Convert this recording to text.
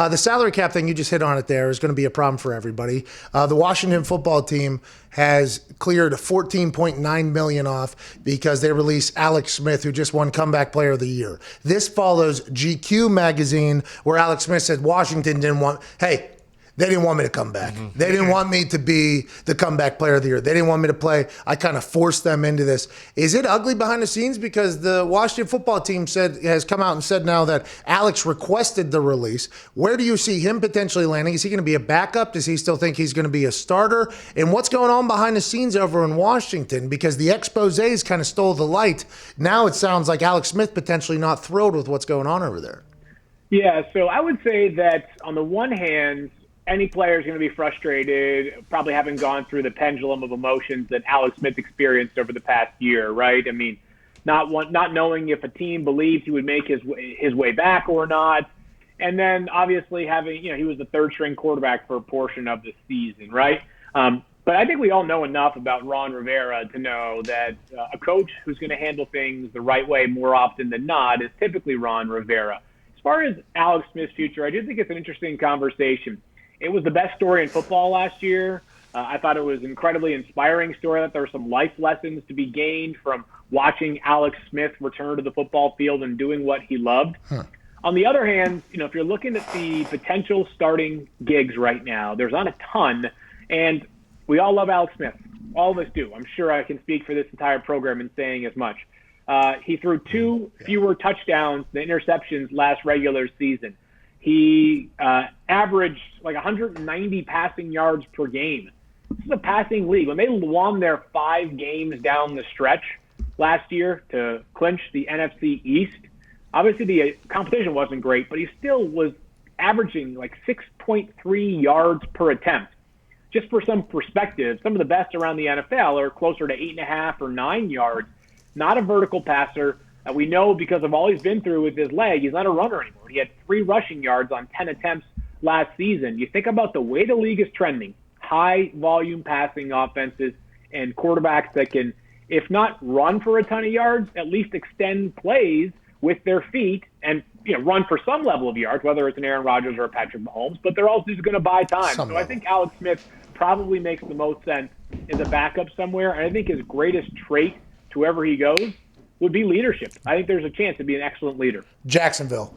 The salary cap thing, you just hit on it there, is going to be a problem for everybody. The Washington football team has cleared $14.9 million off because they released Alex Smith, who just won Comeback Player of the Year. This follows GQ magazine, where Alex Smith said Washington didn't want, hey, they didn't want me to come back. Mm-hmm. They didn't want me to be the comeback player of the year. They didn't want me to play. I kind of forced them into this. Is it ugly behind the scenes? Because the Washington football team has come out and said now that Alex requested the release. Where do you see him potentially landing? Is he going to be a backup? Does he still think he's going to be a starter? And what's going on behind the scenes over in Washington? Because the exposés kind of stole the light. Now it sounds like Alex Smith potentially not thrilled with what's going on over there. Yeah, so I would say that on the one hand, any player is going to be frustrated, probably having gone through the pendulum of emotions that Alex Smith experienced over the past year, right? I mean, not knowing if a team believed he would make his way back or not, and then obviously having, he was the third-string quarterback for a portion of the season, right? But I think we all know enough about Ron Rivera to know that a coach who's going to handle things the right way more often than not is typically Ron Rivera. As far as Alex Smith's future, I do think it's an interesting conversation. It was the best story in football last year. I thought it was an incredibly inspiring story. That there were some life lessons to be gained from watching Alex Smith return to the football field and doing what he loved. On the other hand, if you're looking at the potential starting gigs right now, there's not a ton, and we all love Alex Smith. All of us do. I'm sure I can speak for this entire program in saying as much. He threw 2 fewer touchdowns than interceptions last regular season. He averaged like 190 passing yards per game. This is a passing league. When they won their 5 games down the stretch last year to clinch the NFC East, obviously the competition wasn't great, but he still was averaging like 6.3 yards per attempt. Just for some perspective, some of the best around the NFL are closer to 8.5 or 9 yards. Not a vertical passer. We know because of all he's been through with his leg, he's not a runner anymore. He had 3 rushing yards on 10 attempts last season. You think about the way the league is trending, high-volume passing offenses and quarterbacks that can, if not run for a ton of yards, at least extend plays with their feet and run for some level of yards, whether it's an Aaron Rodgers or a Patrick Mahomes, but they're also going to buy time. So I think Alex Smith probably makes the most sense as a backup somewhere, and I think his greatest trait to wherever he goes would be leadership. I think there's a chance to be an excellent leader. Jacksonville.